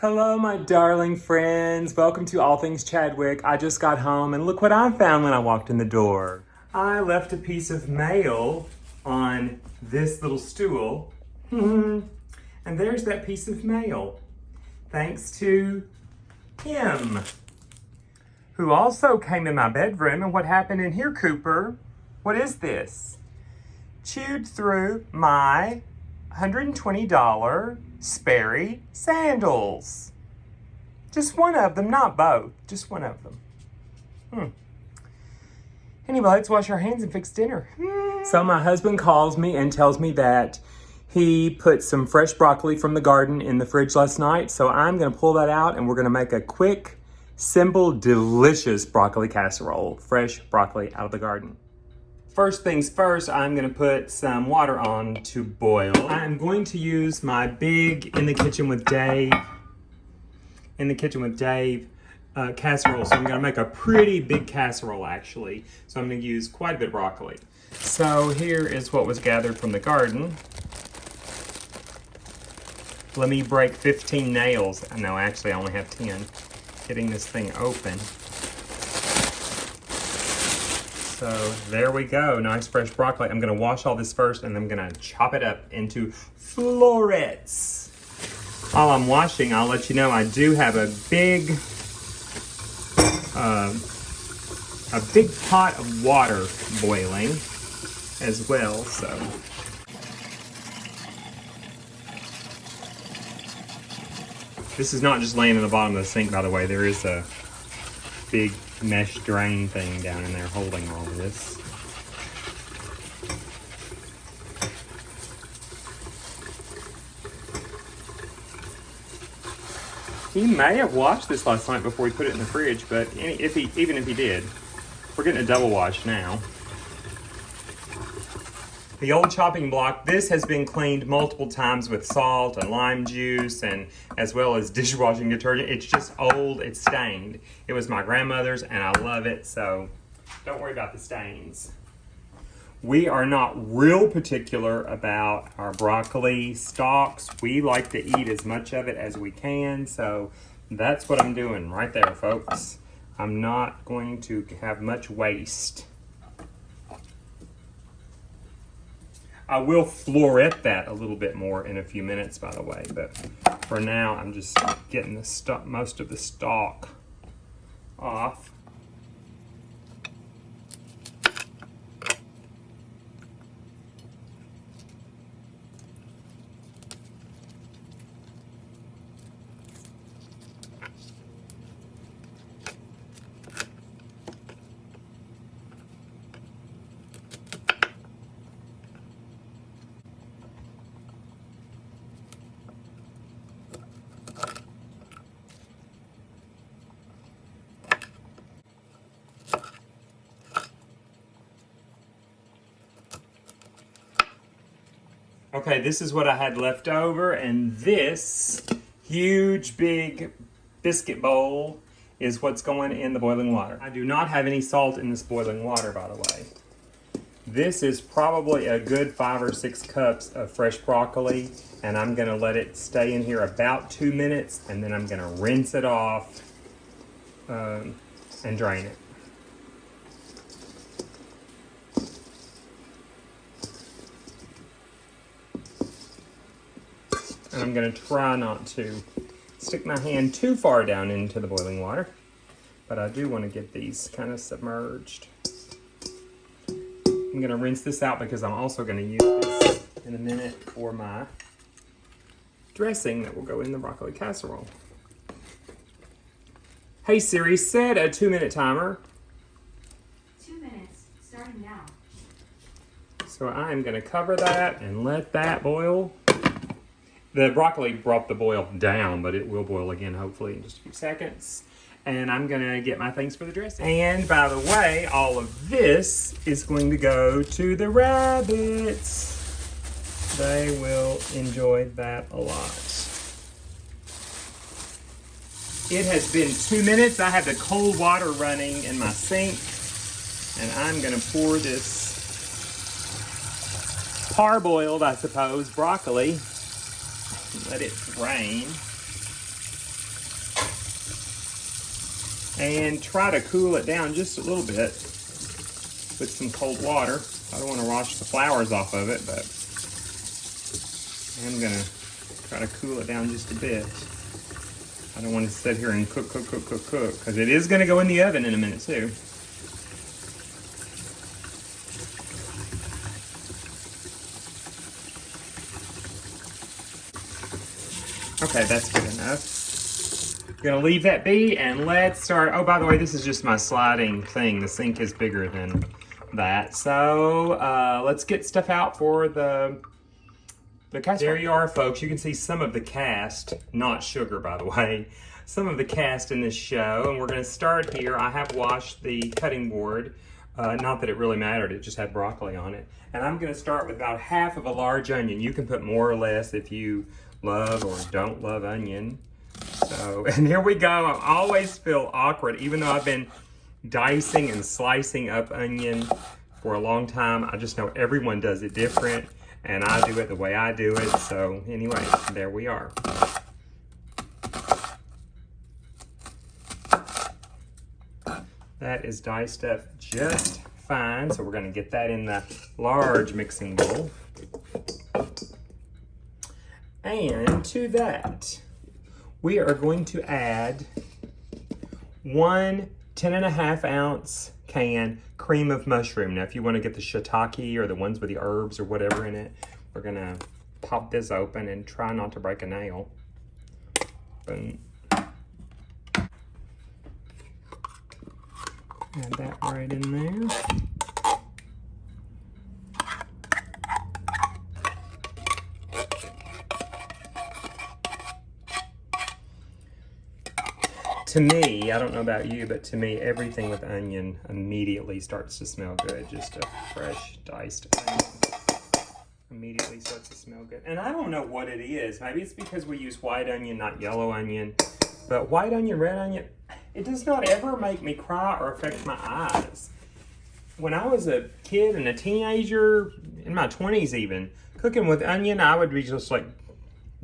Hello, my darling friends. Welcome to All Things Chadwick. I just got home and look what I found when I walked in the door. I left a piece of mail on this little stool. And there's that piece of mail. Thanks to him, who also came in my bedroom. And what happened in here, Cooper? What is this? Chewed through my $120 Sperry sandals. Just one of them, not both. Just one of them. Anyway, let's wash our hands and fix dinner. So my husband calls me and tells me that he put some fresh broccoli from the garden in the fridge last night. So I'm gonna pull that out and we're gonna make a quick, simple, delicious broccoli casserole. Fresh broccoli out of the garden. First things first, I'm gonna put some water on to boil. I'm going to use my big In the Kitchen with Dave casserole. So I'm gonna make a pretty big casserole actually. So I'm gonna use quite a bit of broccoli. So here is what was gathered from the garden. Let me break 15 nails. No, actually I only have 10. Getting this thing open. So there we go, nice fresh broccoli. I'm gonna wash all this first and I'm gonna chop it up into florets. While I'm washing, I'll let you know I do have a big pot of water boiling as well, so. This is not just laying in the bottom of the sink, by the way. There is a big mesh drain thing down in there holding all of this. He may have washed this last night before he put it in the fridge, but even if he did, we're getting a double wash now. The old chopping block, this has been cleaned multiple times with salt and lime juice and as well as dishwashing detergent. It's just old, it's stained. It was my grandmother's and I love it, so don't worry about the stains. We are not real particular about our broccoli stalks. We like to eat as much of it as we can, so that's what I'm doing right there, folks. I'm not going to have much waste. I will floret that a little bit more in a few minutes, by the way, but for now, I'm just getting the most of the stalk off. Okay, this is what I had left over, and this huge, big biscuit bowl is what's going in the boiling water. I do not have any salt in this boiling water, by the way. This is probably a good 5 or 6 cups of fresh broccoli, and I'm gonna let it stay in here about 2 minutes, and then I'm gonna rinse it off and drain it. And I'm gonna try not to stick my hand too far down into the boiling water, but I do want to get these kind of submerged. I'm gonna rinse this out because I'm also gonna use this in a minute for my dressing that will go in the broccoli casserole. Hey Siri, set a 2-minute timer. 2 minutes, starting now. So I'm gonna cover that and let that boil. The broccoli brought the boil down, but it will boil again hopefully in just a few seconds. And I'm gonna get my things for the dressing. And by the way, all of this is going to go to the rabbits. They will enjoy that a lot. It has been 2 minutes. I have the cold water running in my sink, and I'm gonna pour this parboiled, I suppose, broccoli. Let it drain. And try to cool it down just a little bit with some cold water. I don't want to wash the flowers off of it, but I'm gonna try to cool it down just a bit. I don't want to sit here and cook, because it is gonna go in the oven in a minute too. Okay, that's good enough. Gonna leave that be, and let's start. Oh, by the way, this is just my sliding thing. The sink is bigger than that. So let's get stuff out for the casserole. There you are, folks. You can see some of the cast, not sugar, by the way, some of the cast in this show. And we're gonna start here. I have washed the cutting board. Not that it really mattered, it just had broccoli on it. And I'm gonna start with about half of a large onion. You can put more or less if you love or don't love onion. So, and here we go. I always feel awkward, even though I've been dicing and slicing up onion for a long time. I just know everyone does it different, and I do it the way I do it. So anyway, there we are. That is diced up just fine. So we're gonna get that in the large mixing bowl. And to that, we are going to add 1 10.5 ounce can cream of mushroom. Now, if you want to get the shiitake or the ones with the herbs or whatever in it, we're gonna pop this open and try not to break a nail. Boom. Add that right in there. To me, I don't know about you, but to me, everything with onion immediately starts to smell good. Just a fresh diced onion immediately starts to smell good. And I don't know what it is. Maybe it's because we use white onion, not yellow onion. But white onion, red onion, it does not ever make me cry or affect my eyes. When I was a kid and a teenager, in my 20s even, cooking with onion, I would be just like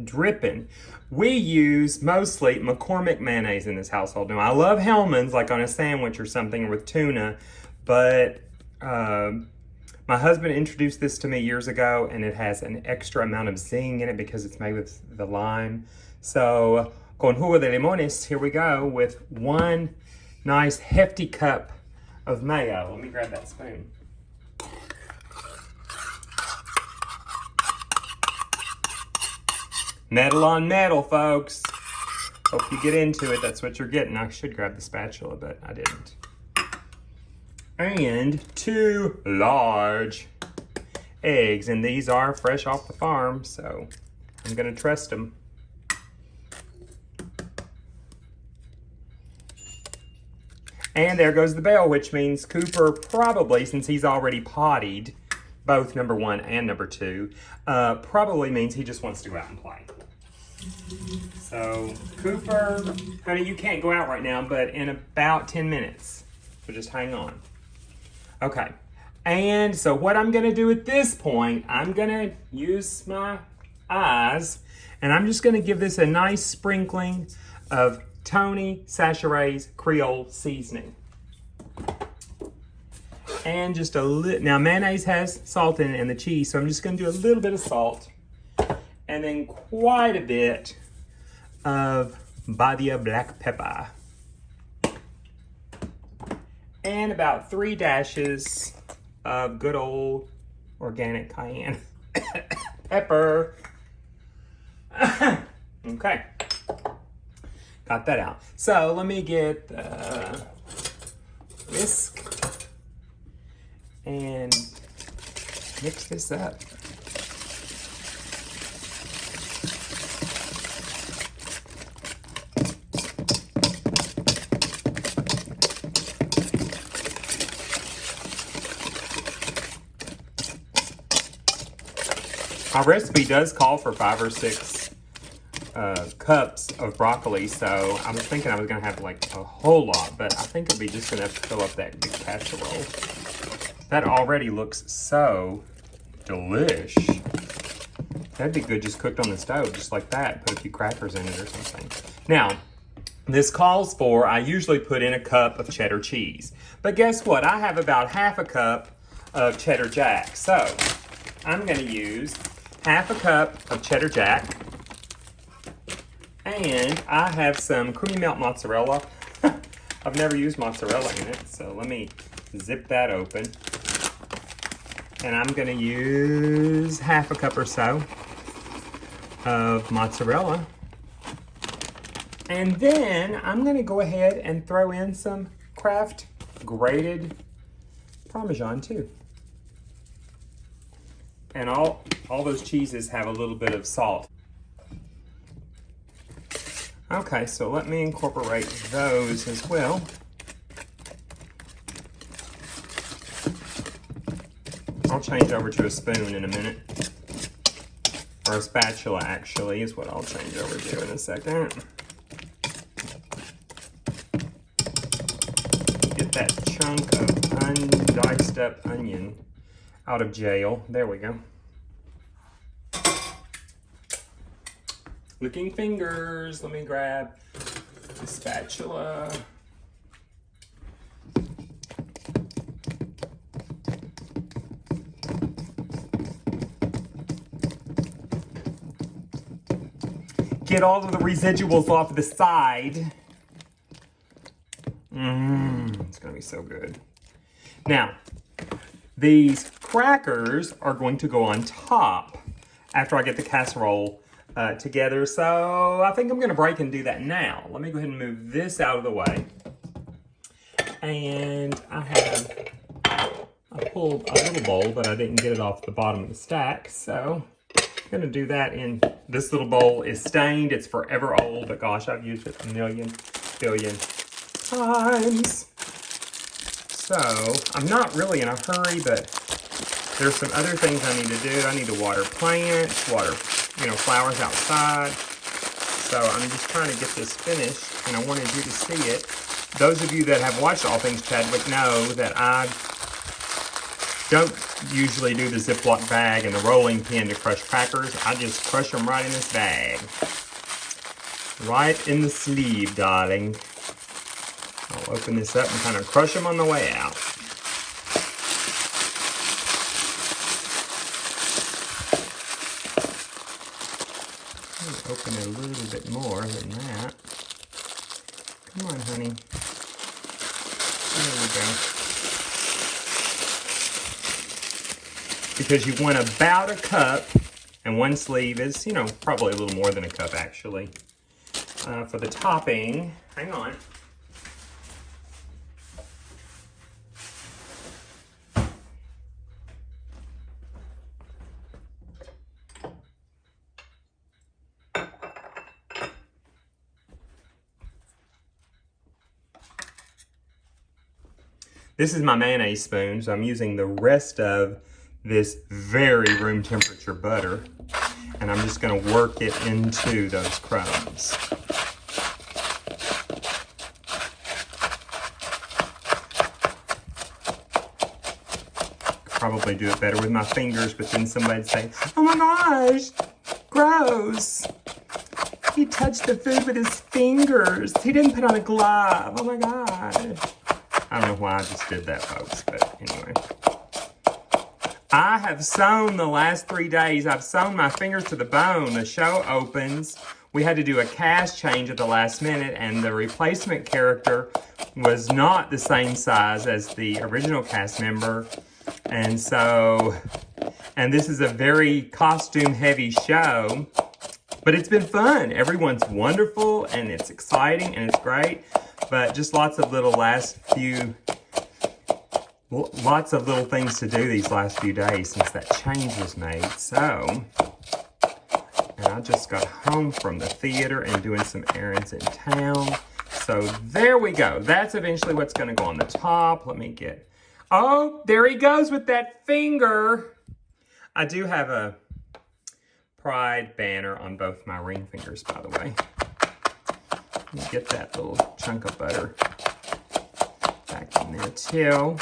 dripping. We use mostly McCormick mayonnaise in this household. Now, I love Hellmann's, like on a sandwich or something with tuna, but my husband introduced this to me years ago, and it has an extra amount of zing in it because it's made with the lime. So, con jugo de limones, here we go with 1 nice hefty cup of mayo. Let me grab that spoon. Metal on metal, folks. Hope you get into it. That's what you're getting. I should grab the spatula, but I didn't. And 2 large eggs. And these are fresh off the farm, so I'm going to trust them. And there goes the bell, which means Cooper probably, since he's already pottied, both number 1 and number 2, probably means he just wants to go out and play. So, Cooper, honey, you can't go out right now, but in about 10 minutes. So just hang on. Okay. And so what I'm gonna do at this point, I'm gonna use my eyes, and I'm just gonna give this a nice sprinkling of Tony Chachere's Creole seasoning. And just a little, now mayonnaise has salt in it and the cheese, so I'm just gonna do a little bit of salt. And then quite a bit of Badia black pepper. And about 3 dashes of good old organic cayenne pepper. Okay. Got that out. So let me get the whisk and mix this up. My recipe does call for 5 or 6 cups of broccoli, so I was thinking I was gonna have like a whole lot, but I think it'll be just enough to fill up that big casserole. That already looks so delish. That'd be good just cooked on the stove, just like that. Put a few crackers in it or something. Now, This calls for, I usually put in a cup of cheddar cheese. But guess what? I have about half a cup of cheddar jack. So I'm going to use half a cup of cheddar jack. And I have some creamy melt mozzarella. I've never used mozzarella in it, so let me zip that open. And I'm going to use half a cup or so of mozzarella. And then I'm going to go ahead and throw in some Kraft grated Parmesan too. And all those cheeses have a little bit of salt. Okay, so let me incorporate those as well. I'll change over to a spoon in a minute. Or a spatula, actually, is what I'll change over to in a second. Get that chunk of undiced up onion out of jail. There we go. Licking fingers. Let me grab the spatula. Get all of the residuals off the side. It's gonna be so good. Now, these crackers are going to go on top after I get the casserole together. So I think I'm gonna break and do that now. Let me go ahead and move this out of the way. And I pulled a little bowl, but I didn't get it off the bottom of the stack. So I'm gonna do that in this little bowl. Is stained, it's forever old, but gosh, I've used it a million, billion times. So I'm not really in a hurry, but there's some other things I need to do. I need to water plants, water, flowers outside. So I'm just trying to get this finished, and I wanted you to see it. Those of you that have watched All Things Chadwick know that I don't usually do the Ziploc bag and the rolling pin to crush crackers. I just crush them right in this bag. Right in the sleeve, darling. I'll open this up and kind of crush them on the way out. Open it a little bit more than that. Come on, honey. There we go. Because you want about a cup, and one sleeve is, probably a little more than a cup actually. For the topping, hang on. This is my mayonnaise spoon, so I'm using the rest of this very room temperature butter, and I'm just going to work it into those crumbs. Probably do it better with my fingers, but then somebody'd say, "Oh my gosh, gross. He touched the food with his fingers. He didn't put on a glove. Oh my God." I don't know why I just did that, folks, but anyway. I have sewn the last 3 days. I've sewn my fingers to the bone. The show opens. We had to do a cast change at the last minute, and the replacement character was not the same size as the original cast member. And this is a very costume-heavy show, but it's been fun. Everyone's wonderful, and it's exciting, and it's great. But just lots of little things to do these last few days since that change was made. So, and I just got home from the theater and doing some errands in town. So there we go. That's eventually what's going to go on the top. Let me get, oh, there he goes with that finger. I do have a Pride banner on both my ring fingers, by the way. Let me get that little chunk of butter back in there too.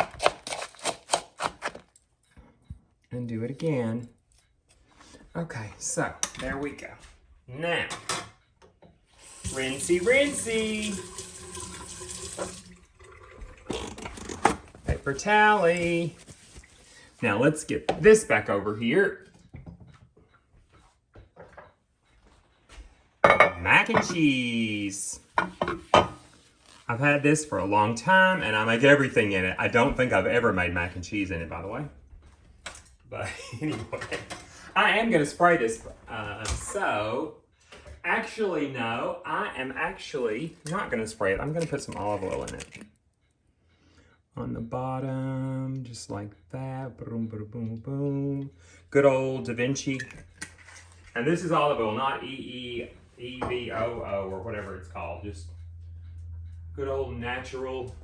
And do it again. Okay, so there we go. Now, Rinsey, rinsey. Paper towel. Now let's get this back over here. Mac and cheese. I've had this for a long time and I make everything in it. I don't think I've ever made mac and cheese in it, by the way. But anyway, I am gonna spray this. Actually, no, I am actually not gonna spray it. I'm gonna put some olive oil in it. On the bottom, just like that. Boom, boom, boom, boom. Good old Da Vinci. And this is olive oil, not EVOO or whatever it's called. Just good old natural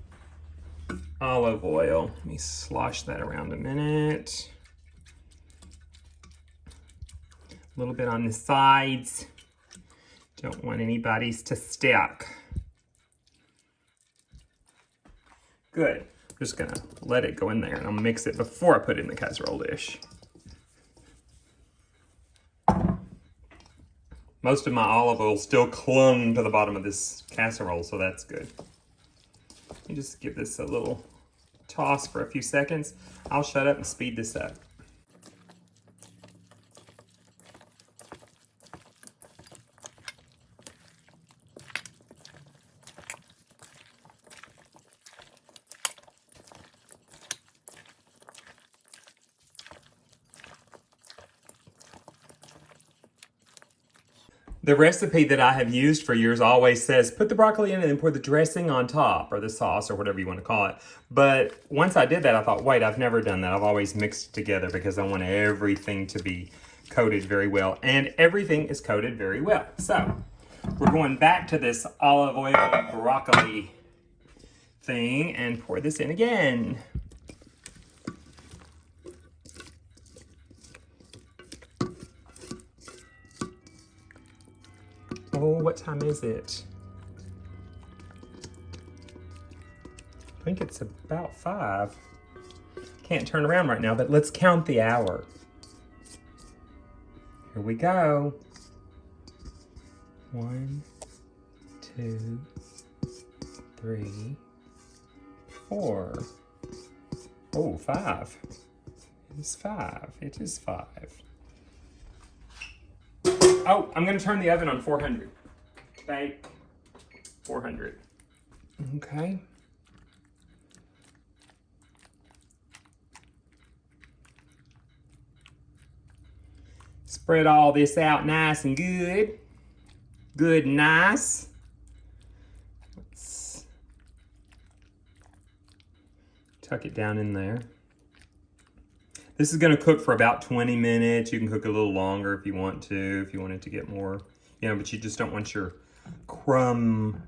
olive oil. Let me slosh that around a minute. A little bit on the sides. Don't want anybody's to stick. Good. I'm just gonna let it go in there and I'll mix it before I put it in the casserole dish. Most of my olive oil still clung to the bottom of this casserole, so that's good. You just give this a little toss for a few seconds. I'll shut up and speed this up. The recipe that I have used for years always says, put the broccoli in and then pour the dressing on top, or the sauce, or whatever you want to call it. But once I did that, I thought, wait, I've never done that. I've always mixed it together because I want everything to be coated very well. And everything is coated very well. So, we're going back to this olive oil broccoli thing and pour this in again. Oh, what time is it? I think it's about 5. Can't turn around right now, but let's count the hour. Here we go. 1, 2, 3, 4. Oh, 5. It is 5. It is 5. Oh, I'm gonna turn the oven on 400. Bake 400. Okay. Spread all this out nice and good. Good and nice. Let's tuck it down in there. This is going to cook for about 20 minutes. You can cook a little longer if you want to, if you want it to get more, but you just don't want your crumb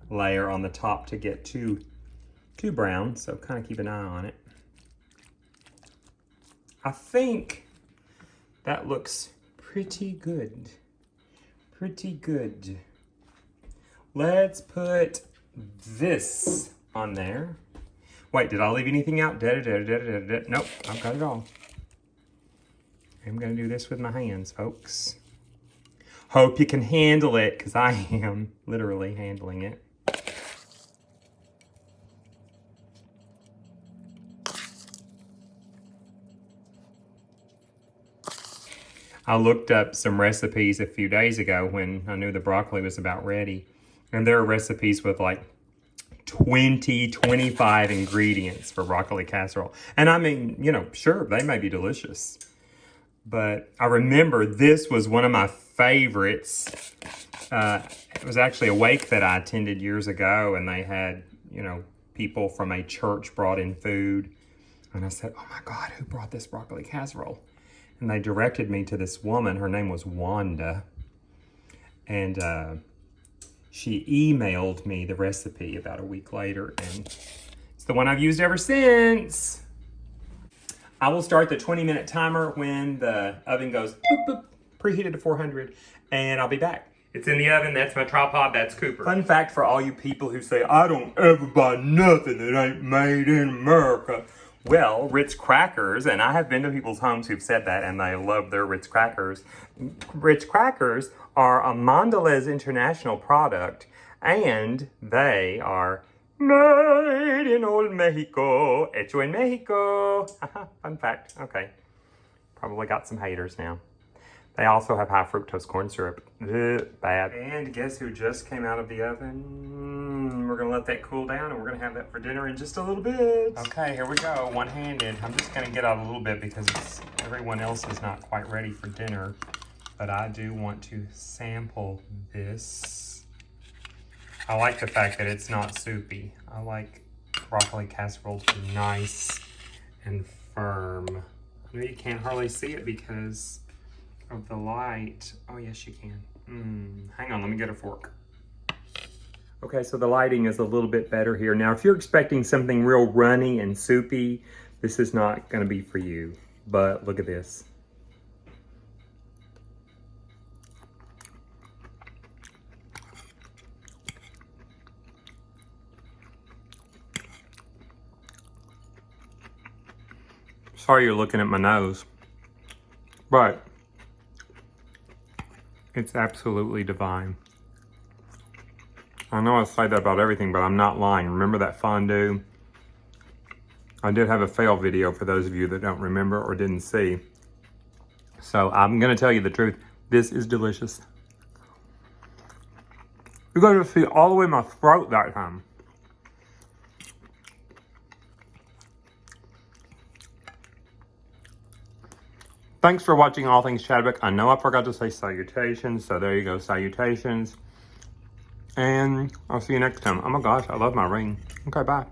layer on the top to get too brown. So kind of keep an eye on it. I think that looks pretty good. Pretty good. Let's put this on there. Wait, did I leave anything out? Nope, I've got it all. I'm gonna do this with my hands, folks. Hope you can handle it, because I am literally handling it. I looked up some recipes a few days ago when I knew the broccoli was about ready. And there are recipes with like 20, 25 ingredients for broccoli casserole. And I mean, sure, they may be delicious. But I remember this was one of my favorites. It was actually a wake that I attended years ago, and they had, people from a church brought in food. And I said, oh my God, who brought this broccoli casserole? And they directed me to this woman. Her name was Wanda. And she emailed me the recipe about a week later, and it's the one I've used ever since. I will start the 20-minute timer when the oven goes boop, boop, preheated to 400, and I'll be back. It's in the oven. That's my tripod. That's Cooper. Fun fact for all you people who say, I don't ever buy nothing that ain't made in America. Well, Ritz crackers, and I have been to people's homes who've said that, and they love their Ritz crackers. Ritz crackers are a Mondelez International product, and they are made in old Mexico. Hecho en Mexico. Fun fact. Okay. Probably got some haters now. They also have high fructose corn syrup. Ugh, bad. And guess who just came out of the oven? We're gonna let that cool down and we're gonna have that for dinner in just a little bit. Okay, here we go, one-handed. I'm just gonna get out a little bit because everyone else is not quite ready for dinner. But I do want to sample this. I like the fact that it's not soupy. I like broccoli casserole to be nice and firm. I know you can't hardly see it because of the light. Oh, yes, you can. Hang on, let me get a fork. Okay, so the lighting is a little bit better here. Now, if you're expecting something real runny and soupy, this is not gonna be for you. But look at this. Sorry you're looking at my nose, but it's absolutely divine. I know I say that about everything, but I'm not lying. Remember that fondue? I did have a fail video for those of you that don't remember or didn't see. So I'm gonna tell you the truth. This is delicious. You guys see all the way in my throat that time. Thanks for watching All Things Chadwick. I know I forgot to say salutations, so there you go, salutations. And I'll see you next time. Oh my gosh, I love my ring. Okay, bye.